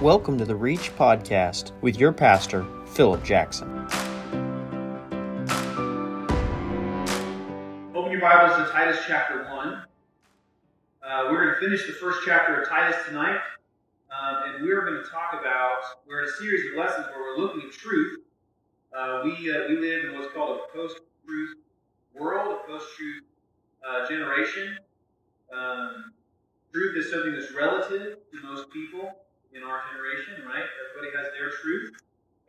Welcome to the Reach Podcast with your pastor, Philip Jackson. Open your Bibles to Titus chapter 1. We're going to finish the first chapter of Titus tonight. And we're going to talk about, we're in a series of lessons where we're looking at truth. We live in what's called a post-truth world, a post-truth generation. Truth is something that's relative to most people in our generation, right? Everybody has their truth.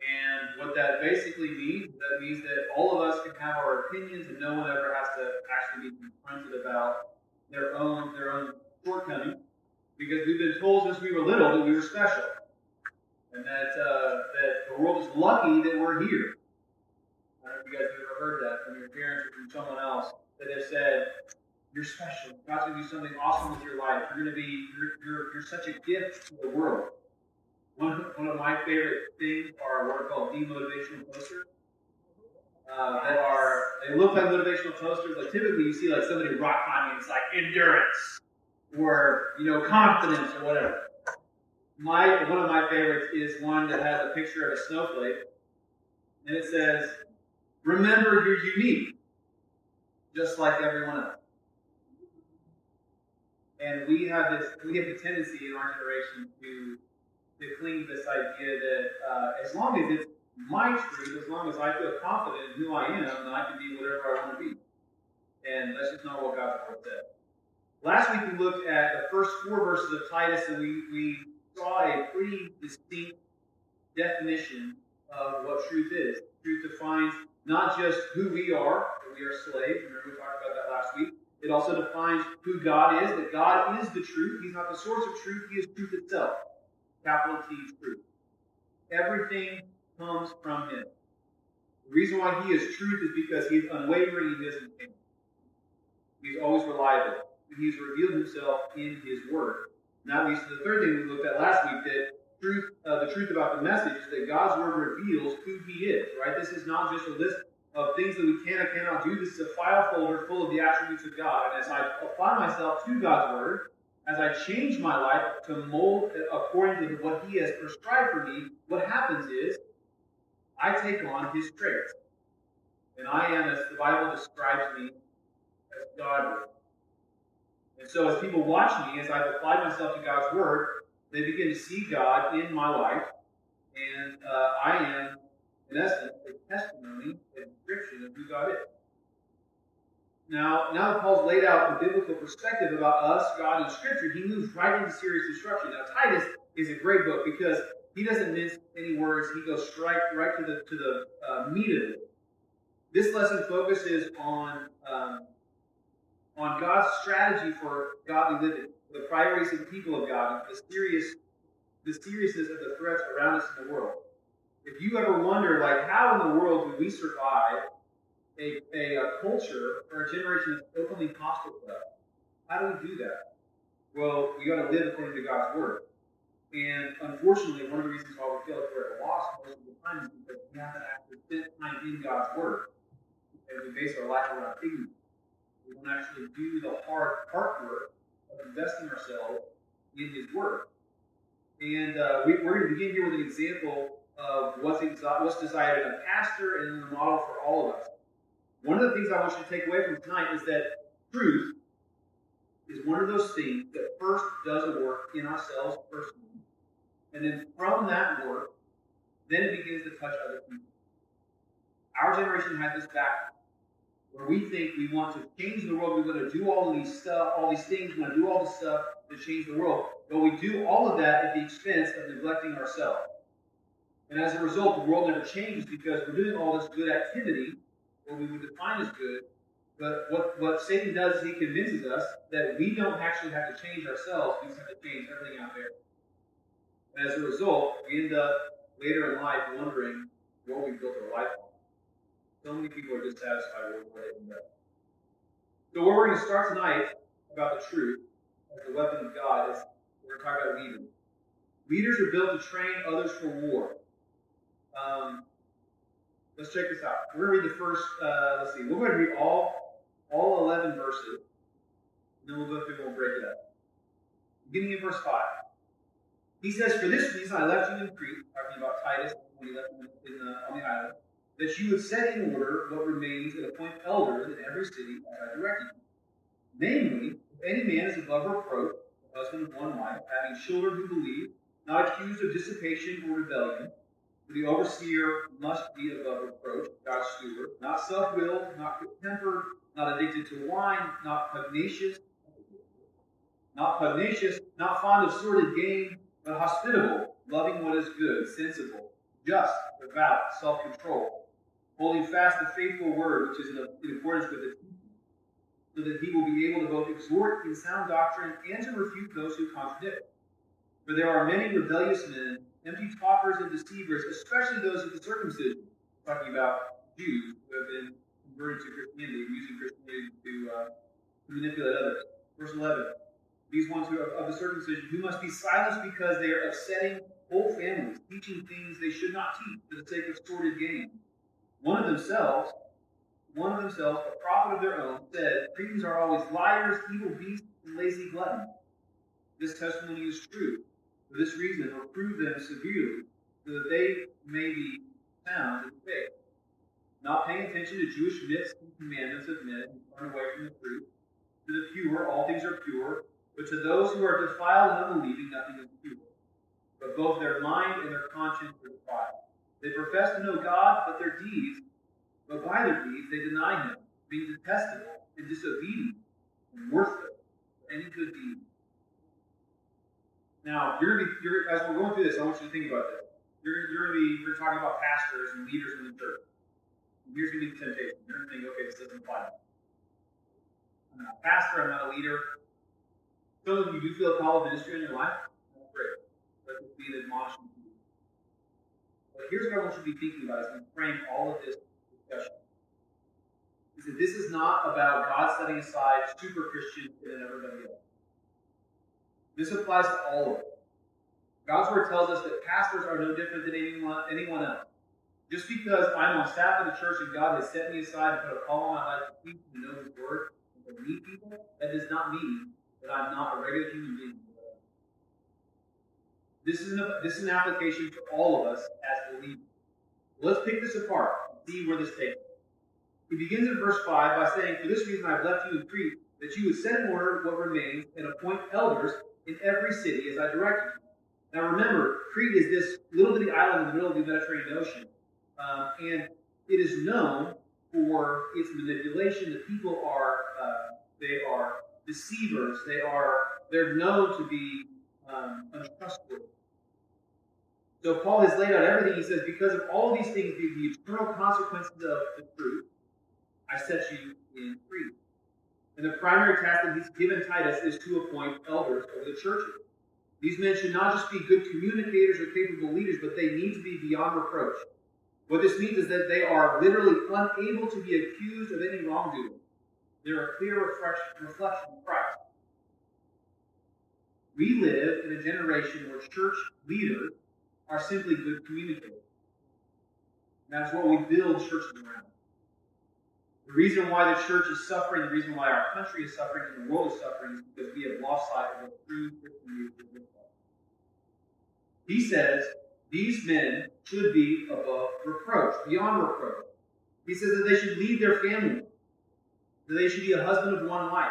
And what that basically means, that means that all of us can have our opinions and no one ever has to actually be confronted about their own shortcomings, because we've been told since we were little that we were special. And that the world is lucky that we're here. I don't know if you guys have ever heard that from your parents or from someone else, that have said, you're special. God's going to do something awesome with your life. You're such a gift to the world. One of my favorite things are what are called demotivational posters. They look like motivational posters. Like typically you see like somebody rock climbing, it's like endurance or confidence or whatever. One of my favorites is one that has a picture of a snowflake, and it says, "Remember you're unique, just like everyone else." And we have the tendency in our generation to cling to this idea that as long as it's my truth, as long as I feel confident in who I am, then I can be whatever I want to be. And that's just not what God's Word said. Last week we looked at the first 4 verses of Titus, and we saw a pretty distinct definition of what truth is. Truth defines not just who we are, that we are slaves. Remember we talked about that last week. It also defines who God is, that God is the truth. He's not the source of truth, He is truth itself. Capital T, truth. Everything comes from Him. The reason why He is truth is because He is unwavering in His intent. He's always reliable. And He's revealed Himself in His Word. And that leads to the third thing we looked at last week, that the truth about the message is that God's Word reveals who He is, right? This is not just a list of things that we can or cannot do. This is a file folder full of the attributes of God. And as I apply myself to God's Word, as I change my life to mold according to what He has prescribed for me, what happens is I take on His traits. And I am, as the Bible describes me, as godly. And so as people watch me, as I've applied myself to God's Word, they begin to see God in my life. And I am, in essence, a testimony, a description of who God is. Now that Paul's laid out the biblical perspective about us, God, and Scripture, he moves right into serious instruction. Now, Titus is a great book because he doesn't mince any words. He goes right to the meat of it. This lesson focuses on God's strategy for godly living, the priorities of the people of God, and the seriousness of the threats around us in the world. If you ever wonder, how in the world do we survive a culture or a generation that's openly hostile to us? How do we do that? Well, we got to live according to God's Word. And unfortunately, one of the reasons why we feel like we're at a loss most of the time is because we haven't actually spent time in God's Word. And we base our life around ignorance. We don't actually do the hard part work of investing ourselves in His Word. And we're going to begin here with an example of what's desired in a pastor and in the model for all of us. One of the things I want you to take away from tonight is that truth is one of those things that first does a work in ourselves personally. And then from that work, then it begins to touch other people. Our generation had this backwards, where we think we want to change the world, we're going to do all these things, we want to do all this stuff to change the world. But we do all of that at the expense of neglecting ourselves. And as a result, the world never changes because we're doing all this good activity, what we would define as good, but what Satan does is he convinces us that we don't actually have to change ourselves, we just have to change everything out there. And as a result, we end up later in life wondering what we built our life on. So many people are dissatisfied with what they've done. So where we're going to start tonight about the truth as the weapon of God is we're going to talk about leaders. Leaders are built to train others for war. Let's check this out. We're going to read the first, we're going to read all 11 verses, and then we'll go through and we'll break it up. Beginning in verse 5. He says, for this reason I left you in Crete, talking about Titus when he left him on the island, that you would set in order what remains and appoint elders in every city as I directed you. Namely, if any man is above reproach, the husband of one wife, having children who believe, not accused of dissipation or rebellion, for the overseer must be above reproach, God's steward, not self-willed, not quick-tempered, not addicted to wine, not pugnacious, not fond of sordid gain, but hospitable, loving what is good, sensible, just, devout, self-controlled, holding fast the faithful word which is in accordance with the teaching, so that he will be able to both exhort in sound doctrine and to refute those who contradict. For there are many rebellious men, empty talkers and deceivers, especially those of the circumcision, talking about Jews who have been converted to Christianity, using Christianity to manipulate others. Verse 11. These ones who are of the circumcision, who must be silenced because they are upsetting whole families, teaching things they should not teach for the sake of sordid gain. One of themselves, a prophet of their own, said, Cretans are always liars, evil beasts, and lazy gluttons. This testimony is true. For this reason, reprove them severely, so that they may be sound in faith, not paying attention to Jewish myths and commandments of men who turn away from the truth. To the pure, all things are pure, but to those who are defiled and unbelieving, nothing is pure. But both their mind and their conscience are defiled. They profess to know God, but by their deeds they deny Him, being detestable and disobedient and worthless for any good deed. Now, as we're going through this, I want you to think about this. We're talking about pastors and leaders in the church. And here's going to be the temptation. You're going to think, okay, this doesn't apply to me. I'm not a pastor, I'm not a leader. Some of you do feel a call of ministry in your life. That's great. Let this be an admonishment to you. But here's what I want you to be thinking about as we frame all of this discussion. Is that this is not about God setting aside super Christians and everybody else. This applies to all of us. God's word tells us that pastors are no different than anyone else. Just because I'm on staff of the church and God has set me aside and put a call on my life to teach and know His word and to lead people, that does not mean that I'm not a regular human being. This is an application for all of us as believers. Let's pick this apart and see where this takes us. He begins in verse 5 by saying, for this reason I have left you in Crete, that you would set in order what remains and appoint elders in every city as I direct you. Now remember, Crete is this little bitty island in the middle of the Mediterranean Ocean. And it is known for its manipulation. The people are deceivers. They're known to be untrustworthy. So Paul has laid out everything. He says, because of all these things, the eternal consequences of the truth, I set you in Crete. And the primary task that he's given Titus is to appoint elders over the churches. These men should not just be good communicators or capable leaders, but they need to be beyond reproach. What this means is that they are literally unable to be accused of any wrongdoing. They're a clear reflection of Christ. We live in a generation where church leaders are simply good communicators. And that's what we build churches around. The reason why the church is suffering, the reason why our country is suffering and the world is suffering is because we have lost sight of what true Christian leadership looks like. He says these men should be above reproach, beyond reproach. He says that they should lead their families, that they should be a husband of one wife.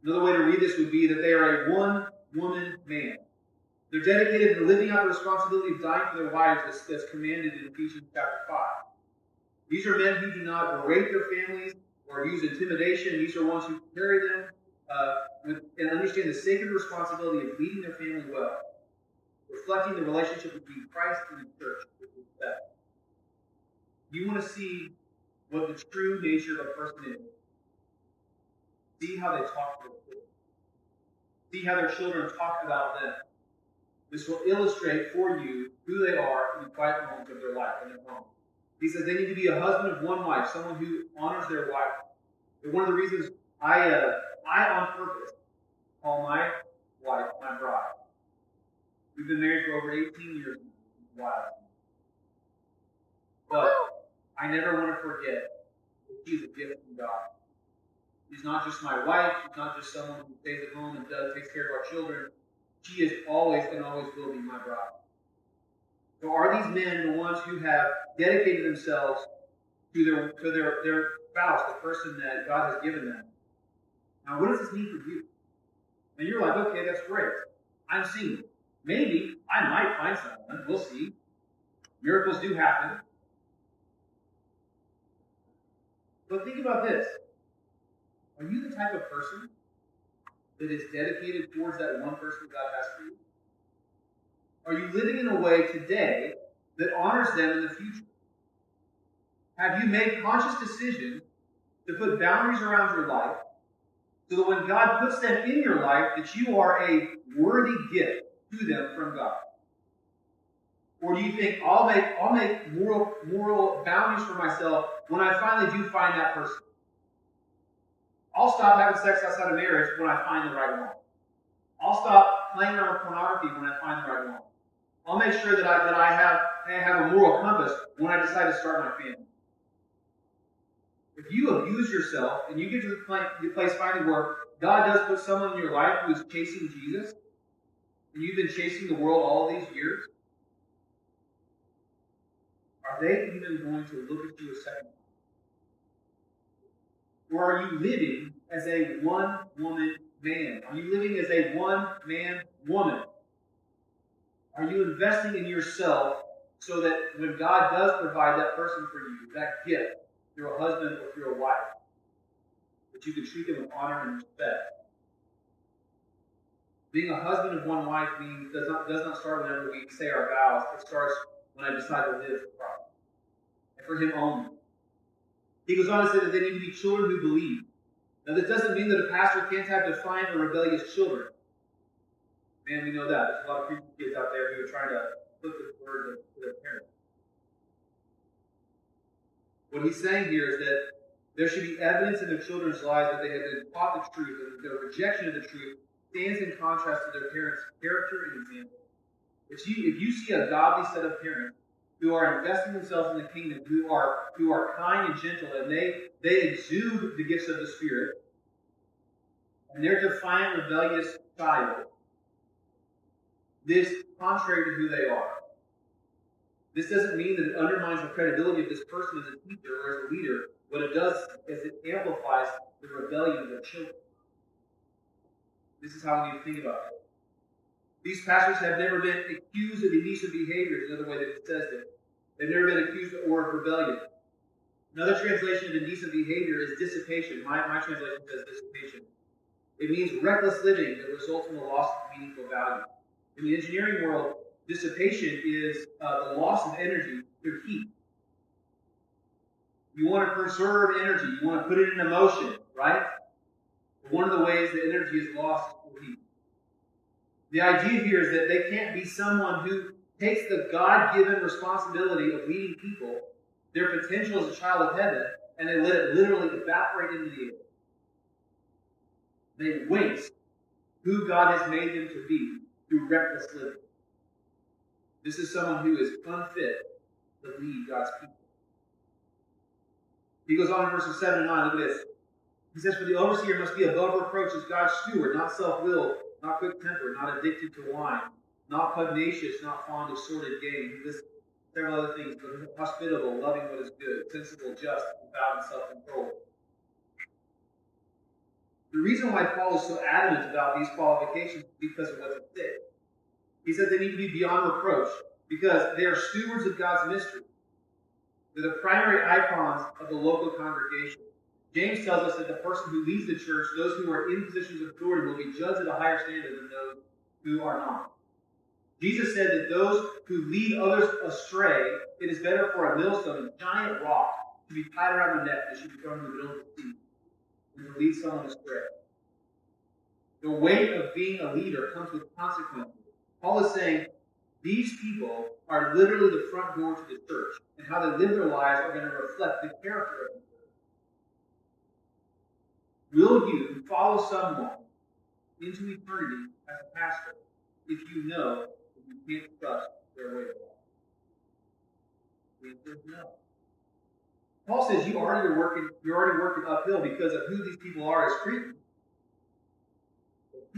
Another way to read this would be that they are a one-woman man. They're dedicated to living out the responsibility of dying for their wives that's commanded in Ephesians chapter 5. These are men who do not berate their families or use intimidation. These are ones who carry them and understand the sacred responsibility of leading their family well, reflecting the relationship between Christ and the church with respect. You want to see what the true nature of a person is. See how they talk to their children. See how their children talk about them. This will illustrate for you who they are in the quiet moments of their life and at home. He says they need to be a husband of one wife, someone who honors their wife. And one of the reasons I on purpose call my wife my bride. We've been married for over 18 years now. Wow. But I never want to forget that she's a gift from God. She's not just my wife. She's not just someone who stays at home and takes care of our children. She is always and always will be my bride. So are these men the ones who have dedicated themselves to their spouse, the person that God has given them? Now, what does this mean for you? And you're like, okay, that's great. I'm single. Maybe I might find someone. We'll see. Miracles do happen. But think about this. Are you the type of person that is dedicated towards that one person God has for you? Are you living in a way today that honors them in the future? Have you made conscious decisions to put boundaries around your life so that when God puts them in your life, that you are a worthy gift to them from God? Or do you think I'll make moral boundaries for myself when I finally do find that person? I'll stop having sex outside of marriage when I find the right one. I'll stop playing around with pornography when I find the right one. I'll make sure that I have a moral compass when I decide to start my family. If you abuse yourself and you get to the place finally where God does put someone in your life who is chasing Jesus, and you've been chasing the world all of these years, are they even going to look at you a second time? Or are you living as a one-woman man? Are you living as a one-man woman? Are you investing in yourself so that when God does provide that person for you, that gift, through a husband or through a wife, that you can treat them with honor and respect? Being a husband of one wife does not start whenever we say our vows. It starts when I decide to live for Christ and for Him only. He goes on to say that they need to be children who believe. Now, that doesn't mean that a pastor can't have defiant or rebellious children. Man, we know that. There's a lot of preaching kids out there who are trying to put this word to their parents. What he's saying here is that there should be evidence in their children's lives that they have been taught the truth, and that their rejection of the truth stands in contrast to their parents' character and example. If you see a godly set of parents who are investing themselves in the kingdom, who are kind and gentle, and they exude the gifts of the Spirit, and they're defiant, rebellious child, this is contrary to who they are. This doesn't mean that it undermines the credibility of this person as a teacher or as a leader. What it does is it amplifies the rebellion of their children. This is how we need to think about it. These pastors have never been accused of indecent behavior, is another way that it says it. They've never been accused or of rebellion. Another translation of indecent behavior is dissipation. My translation says dissipation. It means reckless living that results in the loss of meaningful value. In the engineering world, dissipation is the loss of energy through heat. You want to preserve energy. You want to put it into motion, right? But one of the ways that energy is lost is through heat. The idea here is that they can't be someone who takes the God-given responsibility of leading people, their potential as a child of heaven, and they let it literally evaporate into the air. They waste who God has made them to be through reckless living. This is someone who is unfit to lead God's people. He goes on in verses 7 and 9. Look at this. He says, "For the overseer must be above reproach as God's steward, not self-willed, not quick-tempered, not addicted to wine, not pugnacious, not fond of sordid gain." He lists several other things, but hospitable, loving what is good, sensible, just, without and self-control. The reason why Paul is so adamant about these qualifications is because of what's at stake. He says they need to be beyond reproach because they are stewards of God's mystery. They're the primary icons of the local congregation. James tells us that the person who leads the church, those who are in positions of authority, will be judged at a higher standard than those who are not. Jesus said that those who lead others astray, it is better for a millstone, a giant rock, to be tied around the neck that should be thrown in the middle of the sea than to lead someone astray. The weight of being a leader comes with consequences. Paul is saying these people are literally the front door to the church, and how they live their lives are going to reflect the character of the church. Will you follow someone into eternity as a pastor if you know that you can't trust their way of life? The answer is no. Paul says you're already working uphill because of who these people are as Cretans. But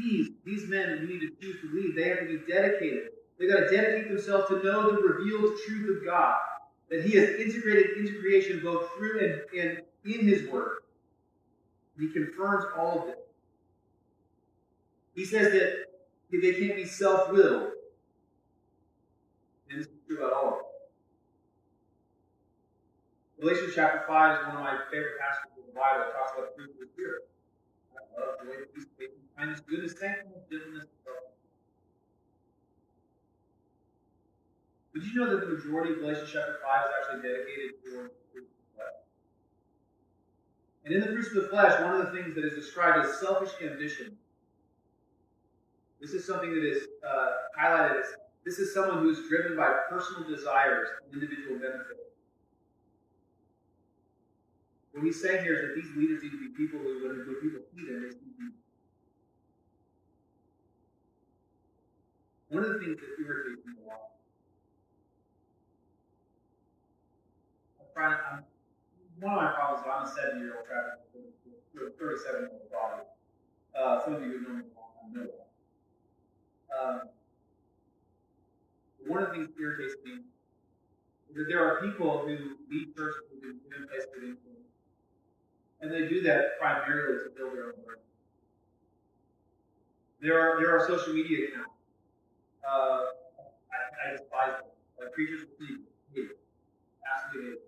these men who need to choose to lead, they have to be dedicated. They've got to dedicate themselves to know the revealed truth of God, that He has integrated into creation both through and in His Word. He confirms all of this. He says that they can't be self-willed. And this is true about all of them. Galatians chapter 5 is one of my favorite passages of the Bible. It talks about the fruit of the Spirit. Love, joy, peace, patience, kindness, goodness, thankfulness, gentleness, and self-control. Did you know that the majority of Galatians chapter 5 is actually dedicated towards the fruits of the flesh? And in the fruits of the flesh, one of the things that is described as selfish ambition. This is something that is highlighted as this is someone who is driven by personal desires and individual benefit. What he's saying here is that these leaders need to be people who, when people see them, they see Jesus. One of the things that irritates me a lot, one of my problems is I'm a 7-year-old traveling with a 37-year-old body. Some of you who know me a long time know that. One of the things that irritates me is that there are people who lead churches who have been in place with influence. And they do that primarily to build their own brand. There are social media accounts. I despise them. Like preachers will see it. Absolutely hate it.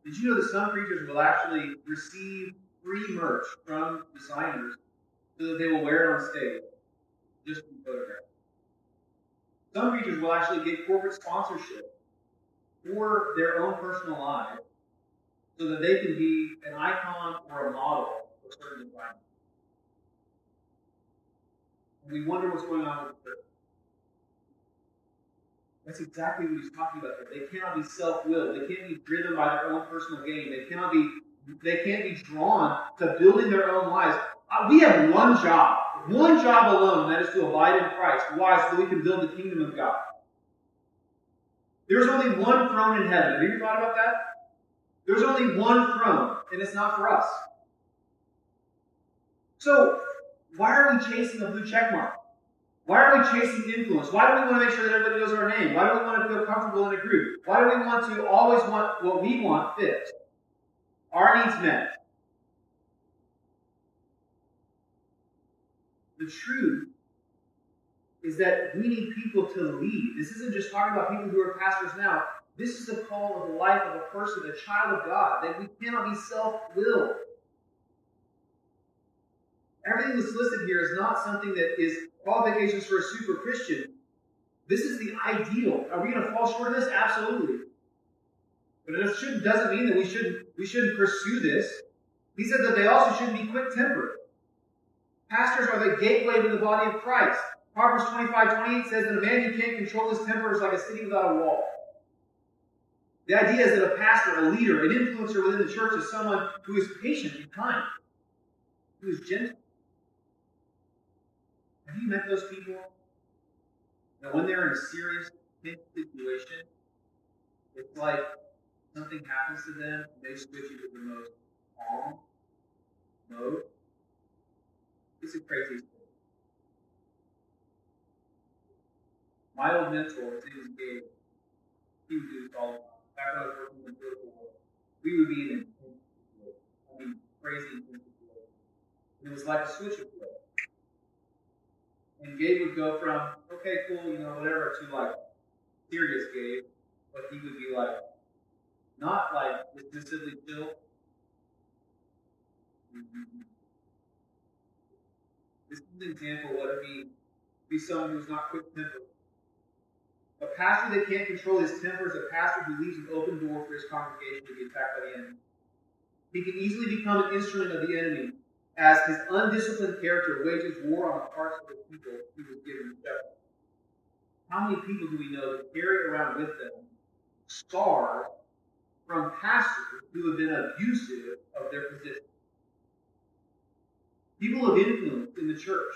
Did you know that some preachers will actually receive free merch from designers so that they will wear it on stage just to be photographed? Some preachers will actually get corporate sponsorship for their own personal lives so that they can be an icon or a model for certain designers. And we wonder what's going on with the church. That's exactly what he's talking about there. They cannot be self-willed. They can't be driven by their own personal gain. They can't be drawn to building their own lives. We have one job alone, and that is to abide in Christ. Why? So that we can build the kingdom of God. There's only one throne in heaven. Have you ever thought about that? There's only one throne, and it's not for us. So, why are we chasing a blue check mark? Why are we chasing influence? Why do we want to make sure that everybody knows our name? Why do we want to feel comfortable in a group? Why do we want to always want what we want fixed? Our needs met. The truth is that we need people to lead. This isn't just talking about people who are pastors now. This is the call of the life of a person, a child of God, that we cannot be self-willed. Everything that's listed here is not something that is qualifications for a super Christian. This is the ideal. Are we going to fall short of this? Absolutely. But it doesn't mean that we shouldn't pursue this. He said that they also shouldn't be quick-tempered. Pastors are the gateway to the body of Christ. Proverbs 25:28 says that a man who can't control his temper is like a city without a wall. The idea is that a pastor, a leader, an influencer within the church is someone who is patient and kind, who is gentle. Have you met those people? That when they're in a serious, tense situation, it's like something happens to them, and they switch into the most calm mode. It's a crazy thing. My old mentor, his name was Gabe, he would do this all the time. Back when I was working in the political world, we would be in an intense situation. Crazy intense situation. And it was like a switch of flip. And Gabe would go from, okay, cool, whatever, to like serious Gabe, but he would be like, not like dismissively chill. This is an example of what it means to be someone who's not quick-tempered. A pastor that can't control his temper is a pastor who leaves an open door for his congregation to be attacked by the enemy. He can easily become an instrument of the enemy as his undisciplined character wages war on the hearts of the people he was given to shepherd. How many people do we know that carry around with them scars from pastors who have been abusive of their position? People of influence in the church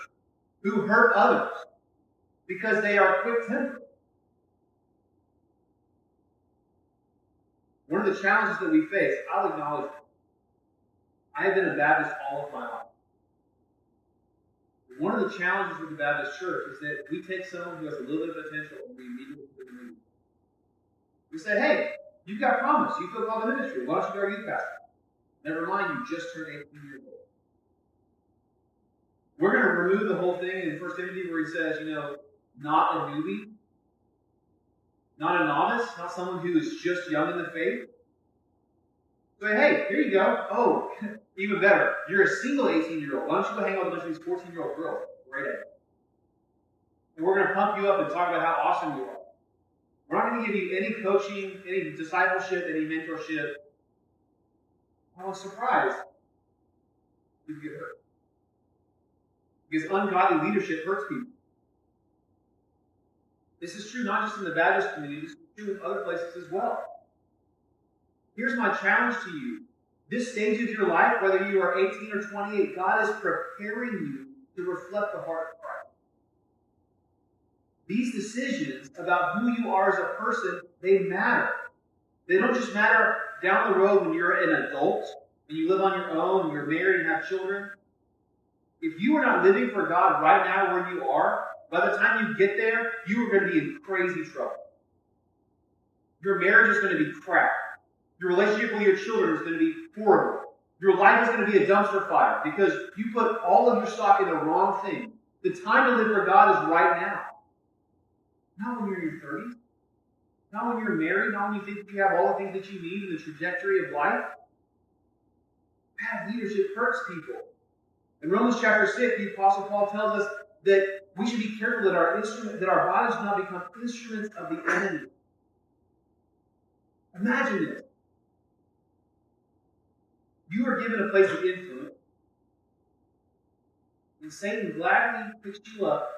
who hurt others because they are quick-tempered. One of the challenges that we face, I'll acknowledge it. I have been a Baptist all of my life. one of the challenges with the Baptist church is that we take someone who has a little bit of potential and we immediately put them in. We say, hey, you've got promise. You feel called to ministry. Why don't you be our youth pastor? Never mind, you just turned 18 years old. We're going to remove the whole thing in 1 Timothy where he says, not a newbie, not a novice, not someone who is just young in the faith. Say, hey, here you go. Oh, even better. You're a single 18-year-old. Why don't you go hang out with a bunch of these 14-year-old girls? Great idea. And we're going to pump you up and talk about how awesome you are. We're not going to give you any coaching, any discipleship, any mentorship. I was surprised you get hurt. Because ungodly leadership hurts people. This is true not just in the Baptist community, this is true in other places as well. Here's my challenge to you. This stage of your life, whether you are 18 or 28, God is preparing you to reflect the heart of Christ. These decisions about who you are as a person, they matter. They don't just matter down the road when you're an adult and you live on your own and you're married and have children. If you are not living for God right now where you are, by the time you get there, you are going to be in crazy trouble. Your marriage is going to be crap. Your relationship with your children is going to be horrible. Your life is going to be a dumpster fire because you put all of your stock in the wrong thing. The time to live for God is right now. Not when you're in your 30s. Not when you're married. Not when you think you have all the things that you need in the trajectory of life. Bad leadership hurts people. In Romans chapter 6, the Apostle Paul tells us that we should be careful that our bodies do not become instruments of the enemy. Imagine this. You are given a place of influence, and Satan gladly picks you up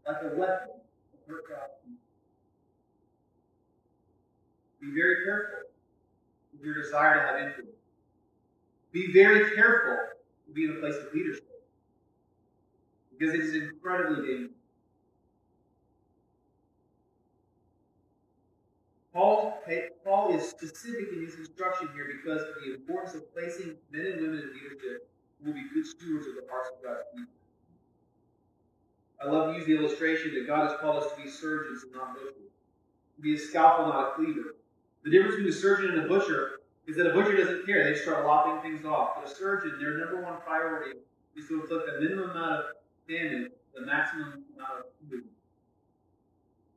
like a weapon to hurt God's people. Be very careful with your desire to have influence. Be very careful to be in a place of leadership, because it is incredibly dangerous. Paul is specific in his instruction here because of the importance of placing men and women in leadership who will be good stewards of the hearts of God's people. I love to use the illustration that God has called us to be surgeons and not butchers. To be a scalpel, not a cleaver. The difference between a surgeon and a butcher is that a butcher doesn't care. They start lopping things off. But a surgeon, their number one priority is to inflict the minimum amount of damage, the maximum amount of food.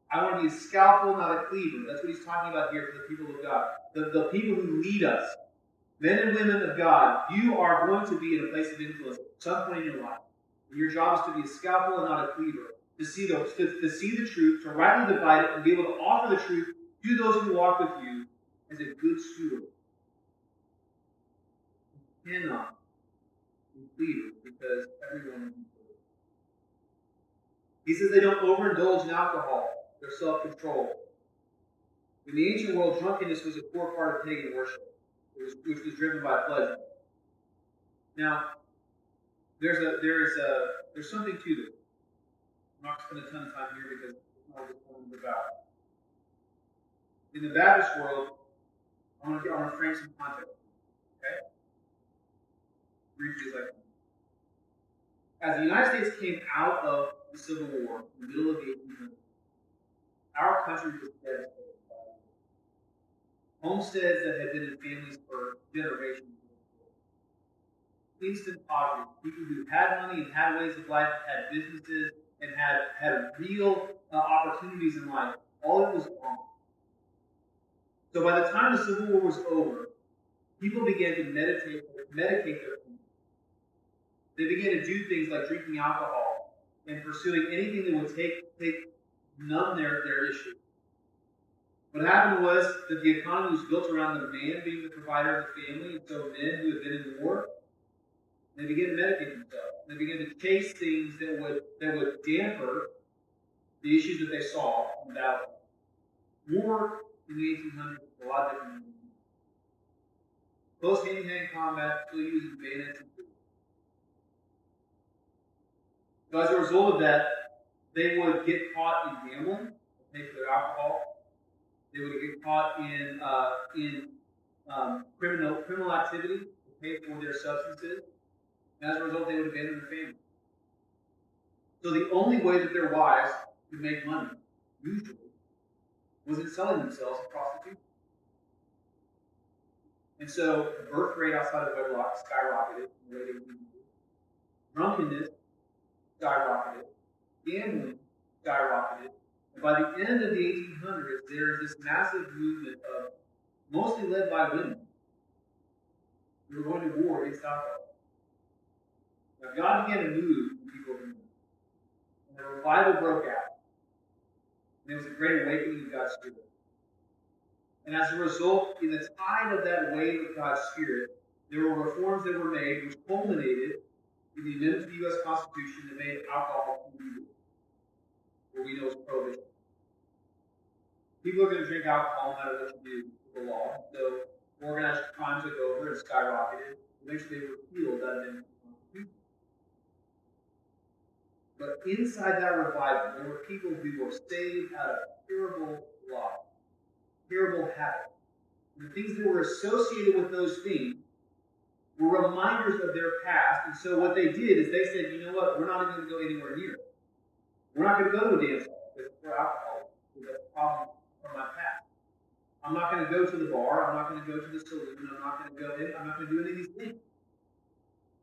I want to be a scalpel, not a cleaver. That's what he's talking about here for the people of God. The people who lead us, men and women of God, you are going to be in a place of influence at some point in your life. And your job is to be a scalpel and not a cleaver. To see the truth, to rightly divide it, and be able to offer the truth to those who walk with you as a good steward. You cannot be cleavers because everyone is important. He says they don't overindulge in alcohol. Their self-control. In the ancient world, drunkenness was a core part of pagan worship, which was driven by pleasure. Now, there's something to this. I'm not going to spend a ton of time here because it's not what this poem is about. In the Baptist world, I want to frame some context. Okay? Briefly as I can. As the United States came out of the Civil War in the middle of the 1800s, our country was devastated by it. Homesteads that had been in families for generations. Instant poverty. People who had money and had ways of life, had businesses, and had real opportunities in life. All of it was gone. So by the time the Civil War was over, people began to medicate their pain. They began to do things like drinking alcohol and pursuing anything that would numb their issue. What happened was that the economy was built around the man being the provider of the family, and so men who had been in war, they began to medicate themselves. They began to chase things that would damper the issues that they saw in battle. War in the 1800s was a lot different than this. Close hand-to-hand combat, still using bayonets and tools. So as a result of that, they would get caught in gambling, pay for their alcohol. They would get caught in criminal activity, to pay for their substances. And as a result, they would abandon their family. So the only way that their wives could make money, usually, was in selling themselves in prostitution. And so the birth rate outside of wedlock skyrocketed in the late 1800s. Drunkenness skyrocketed. Gambling skyrocketed. And by the end of the 1800s, there is this massive movement of, mostly led by women, who were going to war against alcohol. Now God began to move in people's movement. And a revival broke out. And there was a great awakening of God's Spirit. And as a result, in the tide of that wave of God's Spirit, there were reforms that were made which culminated in the amendment to the U.S. Constitution that made alcohol illegal, what we know as prohibition. People are going to drink alcohol no matter what you do with the law. So organized crime took over and skyrocketed. Eventually, they repealed that amendment to the Constitution. But inside that revival, there were people who were saved out of terrible lives, terrible habits. And the things that were associated with those things were reminders of their past. And so what they did is they said, you know what, we're not even going to go anywhere near it. We're not going to go to a dance hall because we're alcoholics. Because that's a problem from my past. I'm not going to go to the bar. I'm not going to go to the saloon. I'm not going to go in. I'm not going to do any of these things.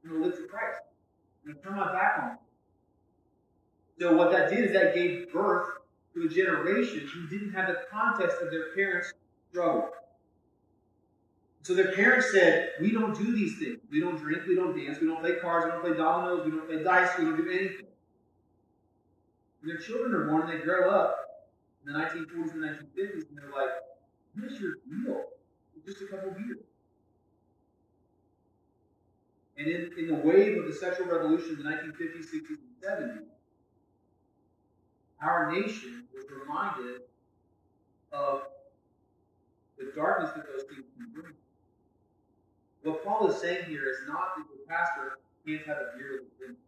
I'm going to live for Christ. I'm going to turn my back on it. So what that did is that gave birth to a generation who didn't have the context of their parents' struggle. So their parents said, we don't do these things. We don't drink, we don't dance, we don't play cards, we don't play dominoes, we don't play dice, we don't do anything. And their children are born and they grow up in the 1940s and 1950s and they're like, what is your deal? It's just a couple of years. And in the wave of the sexual revolution of the 1950s, 60s, and 70s, our nation was reminded of the darkness that those things can bring. What Paul is saying here is not that the pastor can't have a beer with his friends.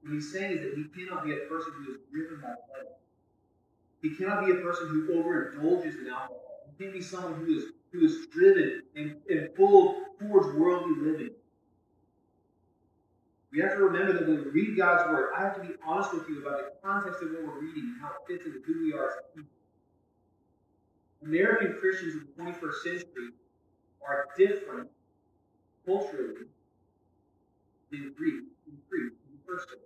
What he's saying is that he cannot be a person who is driven by pleasure. He cannot be a person who overindulges in alcohol. He can't be someone who is driven and pulled towards worldly living. We have to remember that when we read God's Word, I have to be honest with you about the context of what we're reading and how it fits into who we are as people. American Christians in the 21st century are different culturally than Greek in the first century.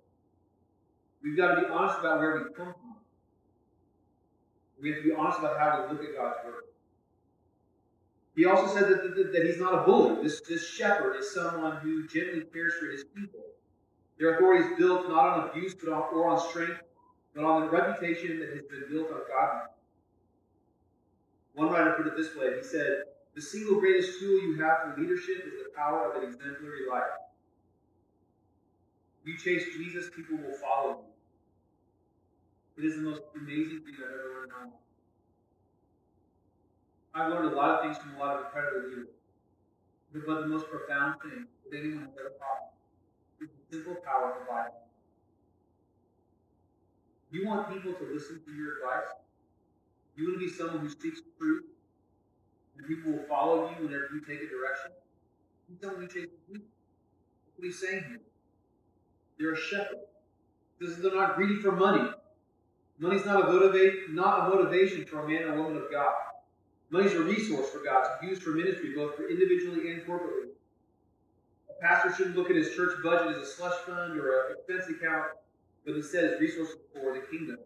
We've got to be honest about where we come from. We have to be honest about how we look at God's Word. He also said that he's not a bully. This shepherd is someone who genuinely cares for his people. Their authority is built not on abuse or on strength, but on the reputation that has been built on godliness. One writer put it this way. He said, the single greatest tool you have for leadership is the power of an exemplary life. If you chase Jesus, people will follow you. It is the most amazing thing I've ever learned in my life. I've learned a lot of things from a lot of incredible leaders. But the most profound thing that anyone has ever taught me is the simple power of the Bible. You want people to listen to your advice? You want to be someone who speaks truth? And people will follow you whenever you take a direction? Be someone who chases people. That's what he's saying here. They're a shepherd. Because they're not greedy for money. Money's not a motivation for a man or woman of God. Money's a resource for God to use for ministry, both for individually and corporately. A pastor shouldn't look at his church budget as a slush fund or an expense account, but instead as resources for the kingdom.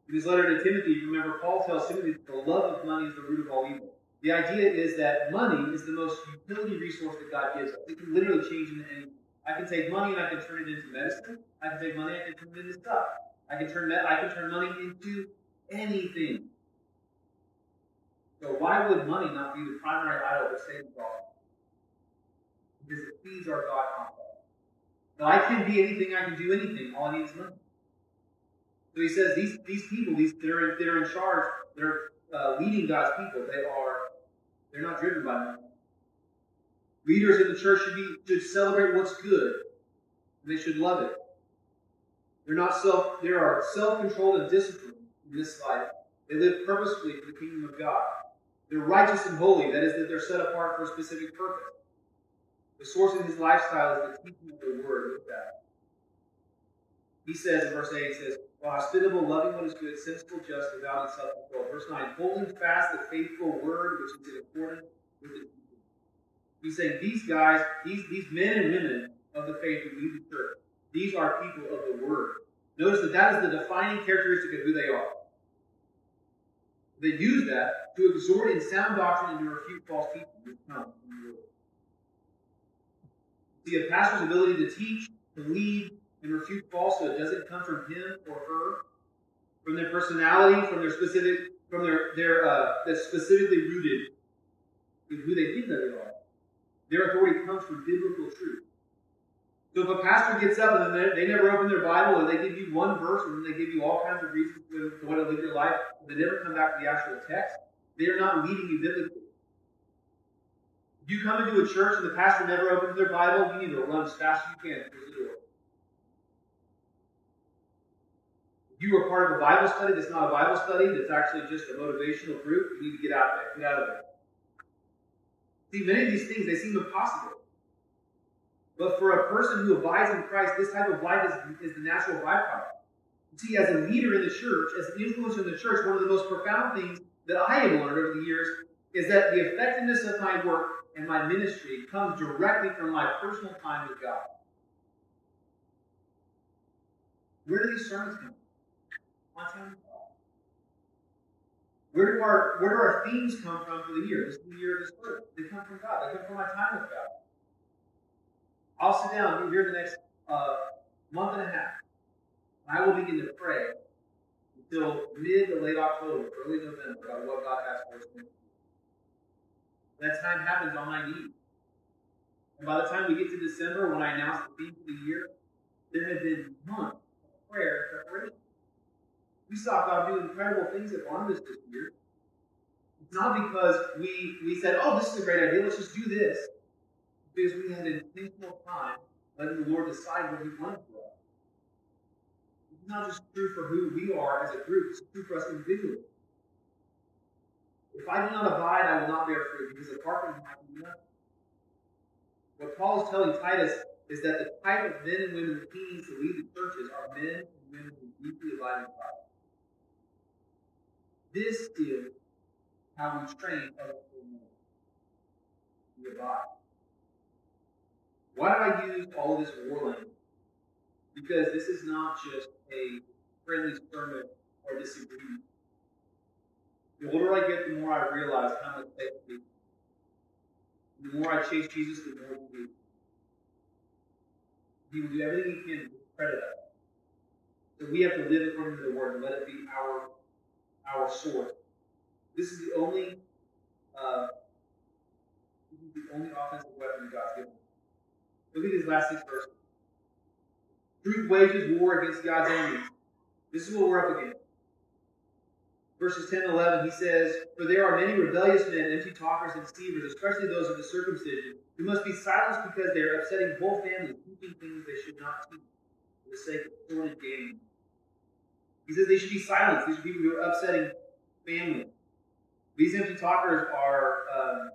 In his letter to Timothy, remember, Paul tells Timothy that the love of money is the root of all evil. The idea is that money is the most utility resource that God gives us. It can literally change into anything. I can take money and I can turn it into medicine. I can take money and I can turn it into stuff. I can turn money into anything. So why would money not be the primary idol of Satan's offering? Because it feeds our God complex. Now I can be anything, I can do anything. All I need is money. So he says these people, that are in charge, they're leading God's people. They're not driven by money. Leaders in the church should celebrate what's good. And they should love it. They are self-controlled and disciplined in this life. They live purposefully for the kingdom of God. They're righteous and holy. That is, that they're set apart for a specific purpose. The source of his lifestyle is the teaching of the word. Look at that. He says in verse 8, he says, well, hospitable, loving what is good, sensible, just, without in self-control. Verse 9, holding fast the faithful word which is in accordance with the teaching. He's saying these guys, these men and women of the faith who lead the church, these are people of the word. Notice that is the defining characteristic of who they are. They use that to exhort in sound doctrine and to refute false teaching which comes from the word. See, a pastor's ability to teach, to lead, and refute falsehood doesn't come from him or her, from their personality, from their specific, from that's specifically rooted in who they think that they are. Their authority comes from biblical truth. So if a pastor gets up and they never open their Bible, or they give you one verse, and then they give you all kinds of reasons for what to live your life, and they never come back to the actual text, they are not leading you biblically. If you come into a church and the pastor never opens their Bible, you need to run as fast as you can towards the door. If you are part of a Bible study that's not a Bible study, that's actually just a motivational group, you need to get out there. Get out of there. See, many of these things, they seem impossible. But for a person who abides in Christ, this type of life is the natural byproduct. See, as a leader in the church, as an influencer in the church, one of the most profound things that I have learned over the years is that the effectiveness of my work and my ministry comes directly from my personal time with God. Where do these sermons come from? My time with God. Where do our themes come from for the year? This is the year of this word. They come from God. They come from my time with God. I'll sit down here the next month and a half. And I will begin to pray until mid to late October, early November, about what God has for us to do. That time happens on my knees. And by the time we get to December, when I announce the theme for the year, there have been months of prayer and preparation. We saw God do incredible things at Barnabas this year. It's not because we said, oh, this is a great idea, let's just do this. Because we had an intentional time letting the Lord decide what He wanted for us. It's not just true for who we are as a group, it's true for us individually. If I do not abide, I will not bear fruit, because apart from Him, I can do nothing. What Paul is telling Titus is that the type of men and women that he needs to lead the churches are men and women who deeply abide in Christ. This is how we train other people. We abide. Why do I use all of this war language? Because this is not just a friendly sermon or disagreement. The older I get, the more I realize how much faith it is. The more I chase Jesus, the more He will. He will do everything He can to credit us. So we have to live according to the Word and let it be our source. This is the only offensive weapon that God's given us. Look at these last 6 verses. Truth wages war against God's enemies. This is what we're up against. Verses 10 and 11, he says, for there are many rebellious men, empty talkers and deceivers, especially those of the circumcision, who must be silenced because they are upsetting whole families, teaching things they should not teach for the sake of sordid gain. He says they should be silenced. These are people who are upsetting families. These empty talkers are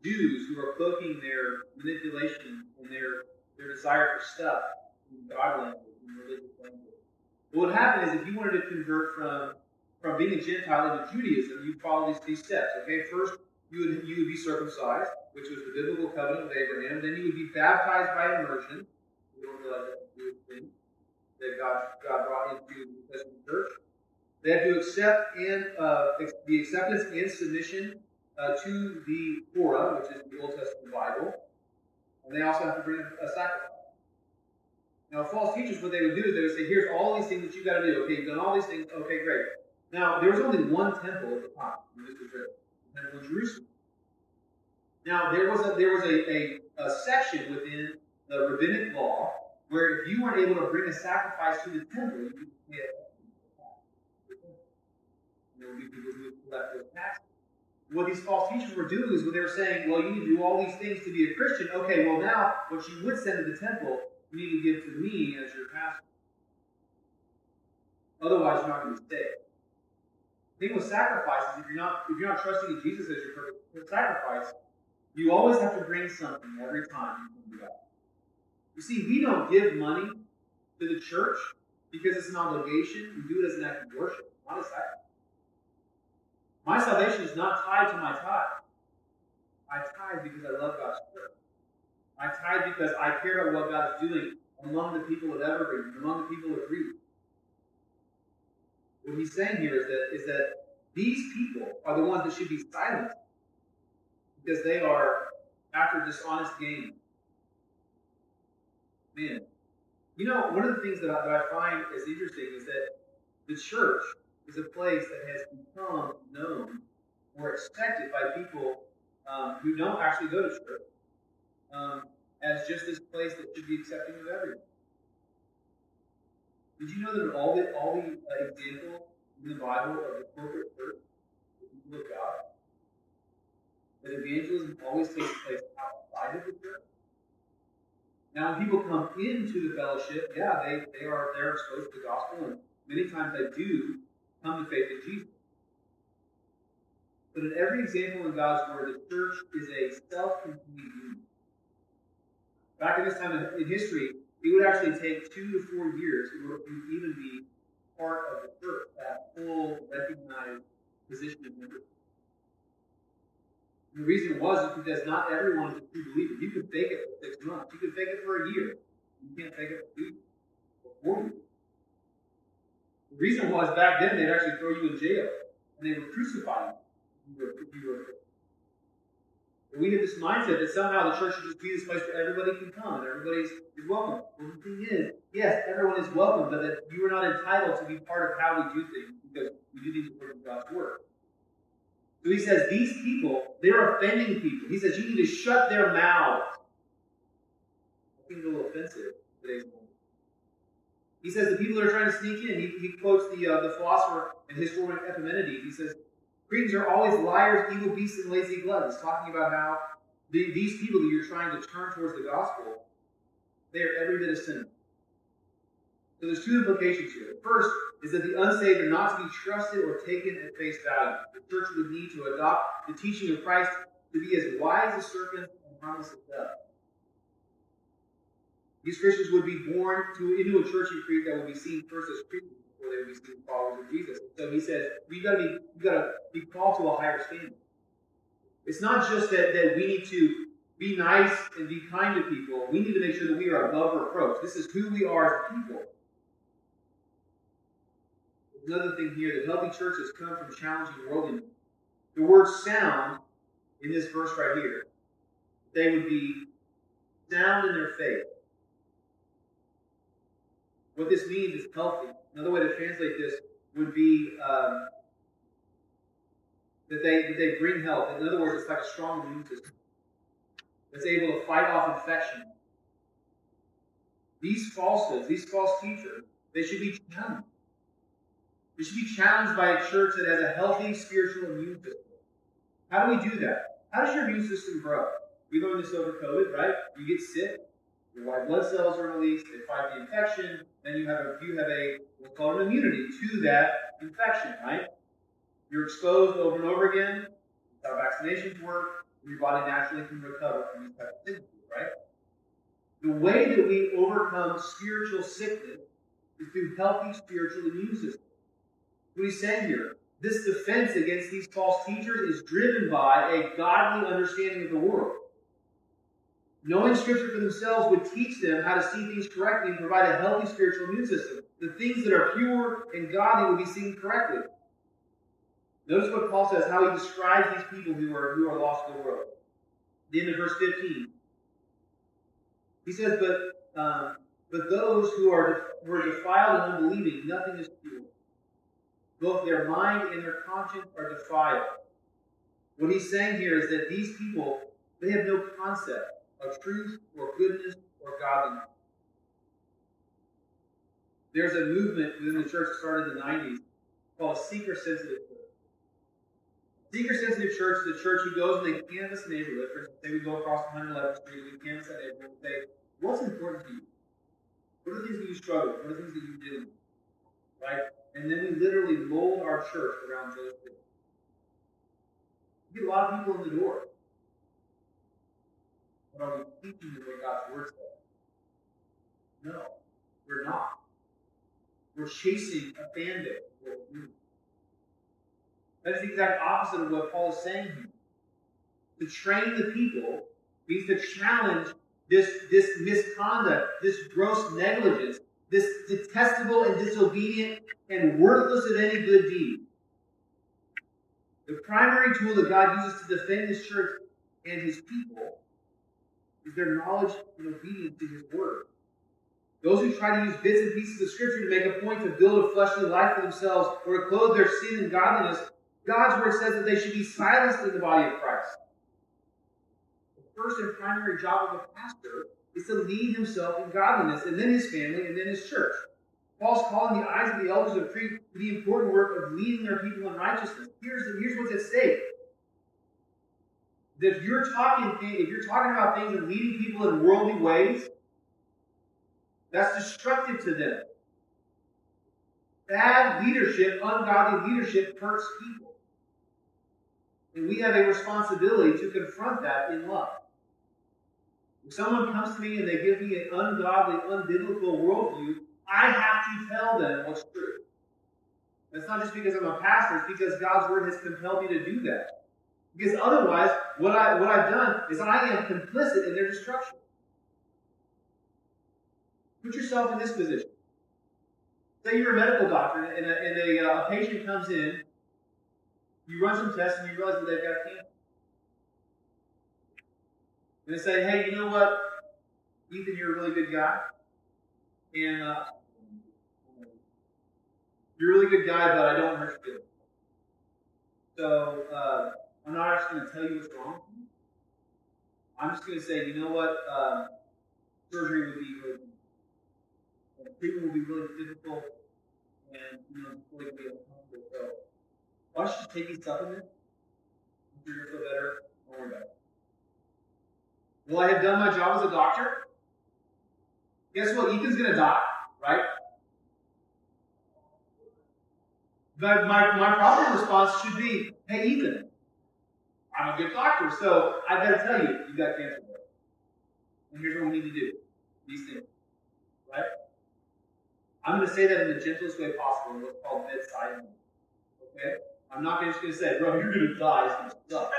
Jews who are cloaking their manipulation and their desire for stuff in God language, in religious language. What would happen is if you wanted to convert from being a Gentile into Judaism, you'd follow these steps. Okay, first you would be circumcised, which was the biblical covenant of Abraham. Then you would be baptized by immersion. We don't realize that's a weird thing that God brought into the New Testament church. They had to accept the acceptance and submission to the Torah, which is the Old Testament Bible, and they also have to bring a sacrifice. Now, false teachers, what they would do is they would say, here's all these things that you've got to do. Okay, you've done all these things. Okay, great. Now, there was only one temple at the time when this was written, the temple in Jerusalem. Now, there was a section within the rabbinic law where if you weren't able to bring a sacrifice to the temple, you could pay a tax. There would be people who would collect those taxes. What these false teachers were doing is when they were saying, well, you need to do all these things to be a Christian. Okay, well now, what you would send to the temple, you need to give to me as your pastor. Otherwise, you're not going to be saved. The thing with sacrifices, if you're not trusting in Jesus as your perfect sacrifice, you always have to bring something every time you come to God. You see, we don't give money to the church because it's an obligation. We do it as an act of worship, not a sacrifice. My salvation is not tied to my tithe. I tithe because I love God's church. I tithe because I care about what God is doing among the people of Evergreen, among the people of Reed. What he's saying here is that these people are the ones that should be silent because they are after dishonest gain. Man, one of the things that I find is interesting is that the church is a place that has become known or expected by people who don't actually go to church as just this place that should be accepting of everyone. Did you know that all the examples in the Bible of the corporate church, the people of God, that evangelism always takes place outside of the church? Now, when people come into the fellowship, yeah, they're exposed to the gospel, and many times they do come to faith in Jesus. But in every example in God's Word, the church is a self-contained unit. Back in this time in history, it would actually take 2 to 4 years in order to even be part of the church, that full, recognized position of membership. And the reason was is because not everyone is a true believer. You can fake it for 6 months. You can fake it for a year. You can't fake it for 2 years or 4 years. The reason was back then they'd actually throw you in jail and they would crucify you if you were. But we have this mindset that somehow the church should just be this place where everybody can come and everybody is welcome. Well, the thing is, yes, everyone is welcome, but that you are not entitled to be part of how we do things because we do things according to God's Word. So he says, these people, they're offending people. He says, you need to shut their mouths. That seems a little offensive in today's moment. He says the people that are trying to sneak in, he quotes the philosopher and historian Epimenides. He says, Cretans are always liars, evil beasts, and lazy gluttons. Talking about how these people that you're trying to turn towards the gospel, they are every bit of sinners. So there's 2 implications here. The first is that the unsaved are not to be trusted or taken at face value. The church would need to adopt the teaching of Christ to be as wise as serpents and harmless as doves. These Christians would be born into a church in Crete that would be seen first as Christians before they would be seen as followers of Jesus. So he says, we've got to be called to a higher standard. It's not just that we need to be nice and be kind to people. We need to make sure that we are above reproach. This is who we are as people. There's another thing here, that healthy churches come from challenging worldliness. The word sound in this verse right here, they would be sound in their faith. What this means is healthy. Another way to translate this would be that they bring health. In other words, it's like a strong immune system that's able to fight off infection. These falsehoods, these false teachers, they should be challenged. They should be challenged by a church that has a healthy spiritual immune system. How do we do that? How does your immune system grow? We learned this over COVID, right? You get sick, your white blood cells are released, they fight the infection, then you have a what's called an immunity to that infection, right? You're exposed over and over again. That's how vaccinations work. Your body naturally can recover from these types of sicknesses, right? The way that we overcome spiritual sickness is through healthy spiritual immune systems. What he's saying here, this defense against these false teachers is driven by a godly understanding of the world. Knowing Scripture for themselves would teach them how to see things correctly and provide a healthy spiritual immune system. The things that are pure and godly will be seen correctly. Notice what Paul says, how he describes these people who are lost in the world. At the end of verse 15. He says, but those who were defiled and unbelieving, nothing is pure. Both their mind and their conscience are defiled. What he's saying here is that these people, they have no concept of truth or goodness or godliness. There's a movement within the church that started in the 90s called a seeker-sensitive church. Seeker-sensitive church is a church who goes and they canvass the neighborhood. For instance, say we go across 111th Street and we canvass that neighborhood and say, what's important to you? What are the things that you struggle with? What are the things that you do? Right? And then we literally mold our church around those things. We get a lot of people in the door. But are we teaching them what God's Word says? No, we're not. We're chasing a fan base. That's the exact opposite of what Paul is saying here. To train the people means to challenge this misconduct, this gross negligence, this detestable and disobedient and worthless of any good deed. The primary tool that God uses to defend His church and His people is their knowledge and obedience to His word. Those who try to use bits and pieces of Scripture to make a point to build a fleshly life for themselves or to clothe their sin in godliness, God's word says that they should be silenced in the body of Christ. The first and primary job of a pastor is to lead himself in godliness, and then his family, and then his church. Paul's calling the eyes of the elders of Crete to the important work of leading their people in righteousness. Here's what's at stake. That if you're talking about things and leading people in worldly ways, that's destructive to them. Bad leadership, ungodly leadership hurts people. And we have a responsibility to confront that in love. If someone comes to me and they give me an ungodly, unbiblical worldview, I have to tell them what's true. That's not just because I'm a pastor, it's because God's word has compelled me to do that. Because otherwise, what I've done is I am complicit in their destruction. Put yourself in this position. Say you're a medical doctor and a patient comes in, you run some tests and you realize that they've got cancer. And they say, hey, you know what? Ethan, you're a really good guy. And you're a really good guy, but I don't want to hurt your feelings. So I'm not actually going to tell you what's wrong. I'm just going to say, you know what? Surgery would be really treatment will be really difficult and it's really be uncomfortable. So why don't you just take these supplements? I'm sure you'll feel better. Don't worry about it. Will I have done my job as a doctor? Guess what? Ethan's going to die, right? But my proper response should be, hey, Ethan, I'm a good doctor, so I've got to tell you, you've got cancer. And here's what we need to do. These things. Right? I'm going to say that in the gentlest way possible in what's called bedside manner. Okay? I'm not just going to say, bro, you're going to die. It's going to suck.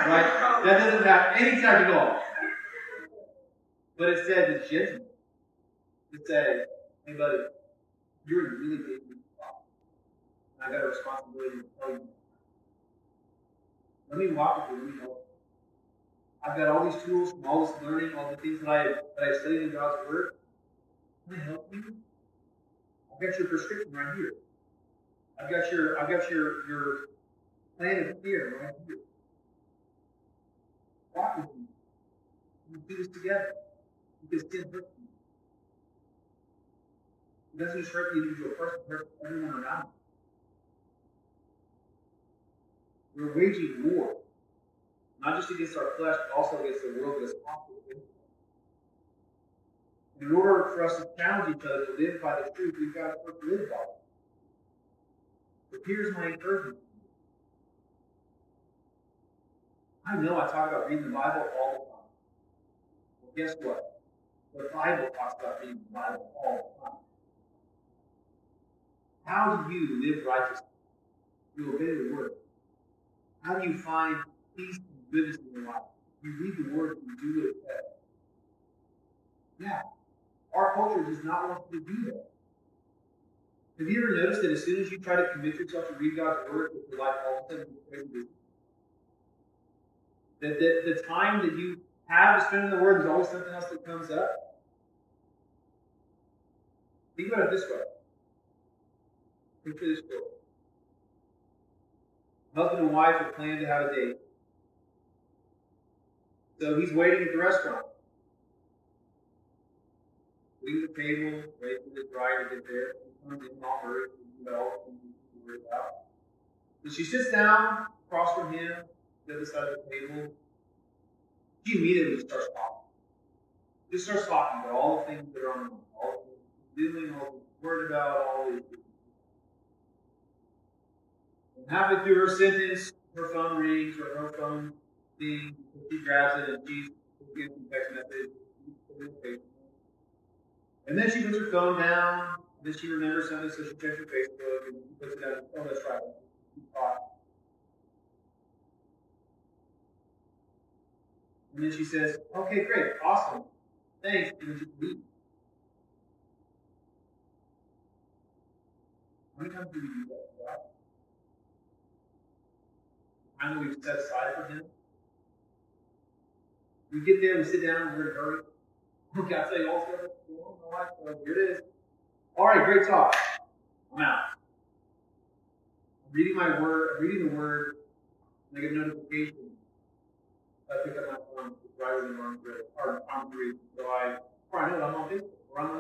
Right? That doesn't have any time at all. But it said the gentleness. It said, hey, buddy, you're in a really big spot. And I got a responsibility to tell you. Let me walk with you. Let me help you. I've got all these tools from all this learning, all the things that I studied in God's Word. Can I help you? I've got your prescription right here. I've got your plan of care right here. Walk with me. We'll do this together. Because sin hurts you. It doesn't just hurt the individual person, it hurts everyone around you. We're waging war. Not just against our flesh, but also against the world that is hostile against us. In order for us to challenge each other to live by the truth, we've got to first live by it. But here's my encouragement. I know I talk about reading the Bible all the time. Well, guess what? The Bible talks about reading the Bible all the time. How do you live righteously? You obey the Word. How do you find peace and goodness in your life? You read the Word and you do what it says. Yeah. Our culture does not want you to do that. Have you ever noticed that as soon as you try to commit yourself to read God's Word, that your life all of a sudden becomes busy? That the time that you have to spend in the Word, there's always something else that comes up? Think about it this way. Picture this story. Husband and wife have planned to have a date. So he's waiting at the restaurant. Leave the table, wait for the bride to get there. He comes in all hurried, all the things he's worried about. So she sits down across from him, the other side of the table. She immediately just starts talking. Just starts talking about all the things that are on her mind, all the things she's doing, all the things she's worried about, all the things. And halfway through her sentence, her phone rings or her phone dings. She grabs it and she's getting some text message. And then she puts her phone down Then she remembers something, so she checks her Facebook and she puts it out. Oh, that's right. She thought. And then she says, okay, great, awesome, thanks, and then she leaves. How many times do we do that for God? The time that we've set aside for Him? We get there, we sit down, and we're in a hurry. Okay, I'll tell you all stuff. My life, so here it is. All right, great talk. I'm out. I'm reading my word, I'm reading the word, and I get a notification. I pick up my phone, it's right in the arm read. So I know I'm on Facebook, or I'm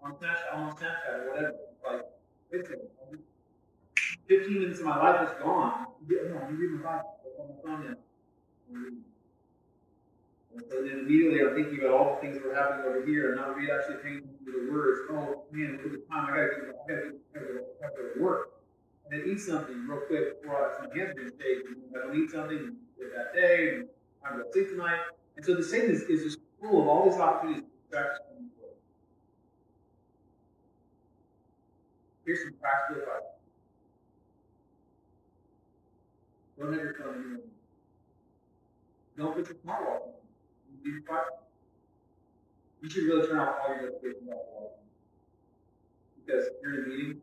on Snapchat, or whatever. It's like, wait a second, 15 minutes of my life is gone. I'm reading my Bible, I'm on my phone now. And so then immediately I'm thinking about all the things that are happening over here, and not really actually paying attention to the words. Oh man, look at the time, I gotta go to work. And then eat something real quick before my hands are going to shake. I don't eat something that day, and I'm going to sleep tonight. And so the Satan is just full of all these opportunities to distract us from the Lord. Here's some practical advice. Don't have your phone in your room. Don't put your smartwatch on. You should really turn off all your notifications off the watch. Because you're in a meeting.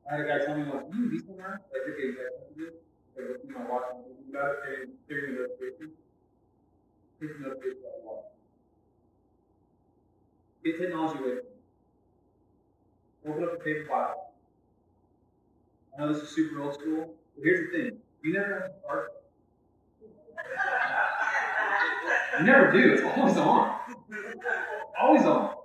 I had a guy tell me once, you be somewhere? Like, okay, you guys have to do it. Like, looking at my watch and thinking about it, and hearing the notifications. Take the notifications off the watch. Get technology away from you. Open up a paper Bible. I know this is super old school, but here's the thing. You never have to start. You never do. It's always on. Always on.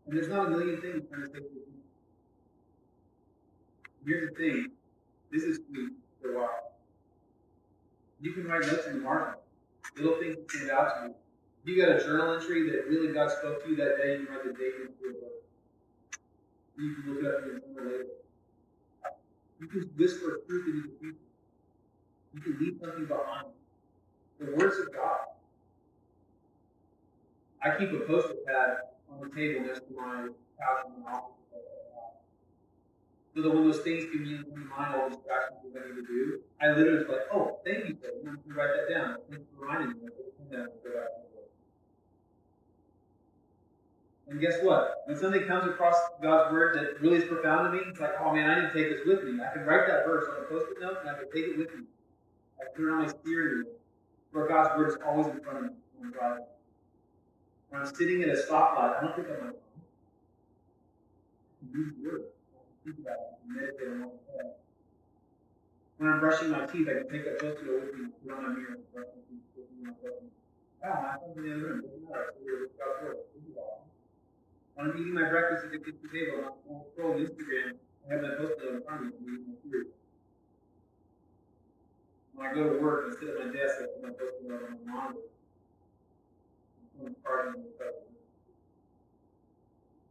And there's not a million things trying to take with you. Here's the thing. This is sweet for a while. You can write notes in the margin. Little things that stand out to you. You got a journal entry that really God spoke to you that day, you can write the date into your book. You can look it up in your journal later. You can whisper truth into the future. You can leave something behind. The words of God. I keep a post-it pad on the table next to my couch in my office. So that when those things give me in mind, all the distractions that I need to do, I literally was like, oh, thank you, sir. I'm going to write that down. Thanks for reminding me. And guess what? When something comes across God's word that really is profound to me, it's like, oh man, I need to take this with me. I can write that verse on a post-it note and I can take it with me. I put it on my steering wheel, where God's word is always in front of me when I'm driving. When I'm sitting at a stoplight, I don't pick up my phone. I can use the word. Think about it and meditate on what it says. When I'm brushing my teeth, I can take that post-it with me and put it on my mirror and brush my teeth. Wow, my phone's in the other room. Doesn't matter. So we're with God's word. This is all. When I'm eating my breakfast at the kitchen table, I'm scrolling Instagram. I have my post-it in front of me and I'm eating my food. When I go to work and sit at my desk, I put my post-it on my monitor. I'm partying with stuff.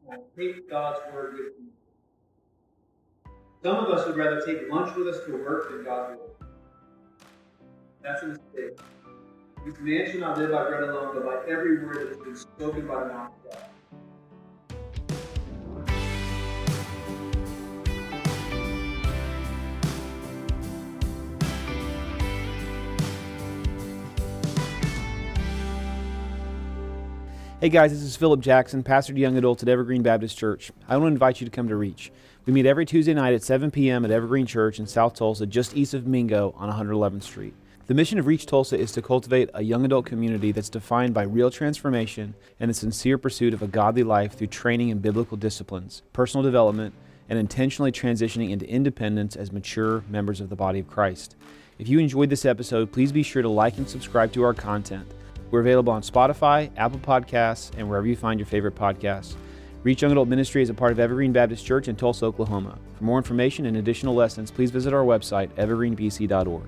I take God's word with me. Some of us would rather take lunch with us to work than God's word. That's a mistake. This man shall not live by bread alone, but by every word that has been spoken by the mouth of God. Hey guys, this is Philip Jackson, pastor to young adults at Evergreen Baptist Church. I want to invite you to come to Reach. We meet every Tuesday night at 7 p.m. at Evergreen Church in South Tulsa, just east of Mingo on 111th Street. The mission of Reach Tulsa is to cultivate a young adult community that's defined by real transformation and the sincere pursuit of a godly life through training in biblical disciplines, personal development, and intentionally transitioning into independence as mature members of the body of Christ. If you enjoyed this episode, please be sure to like and subscribe to our content. We're available on Spotify, Apple Podcasts, and wherever you find your favorite podcasts. Reach Young Adult Ministry is a part of Evergreen Baptist Church in Tulsa, Oklahoma. For more information and additional lessons, please visit our website, evergreenbc.org.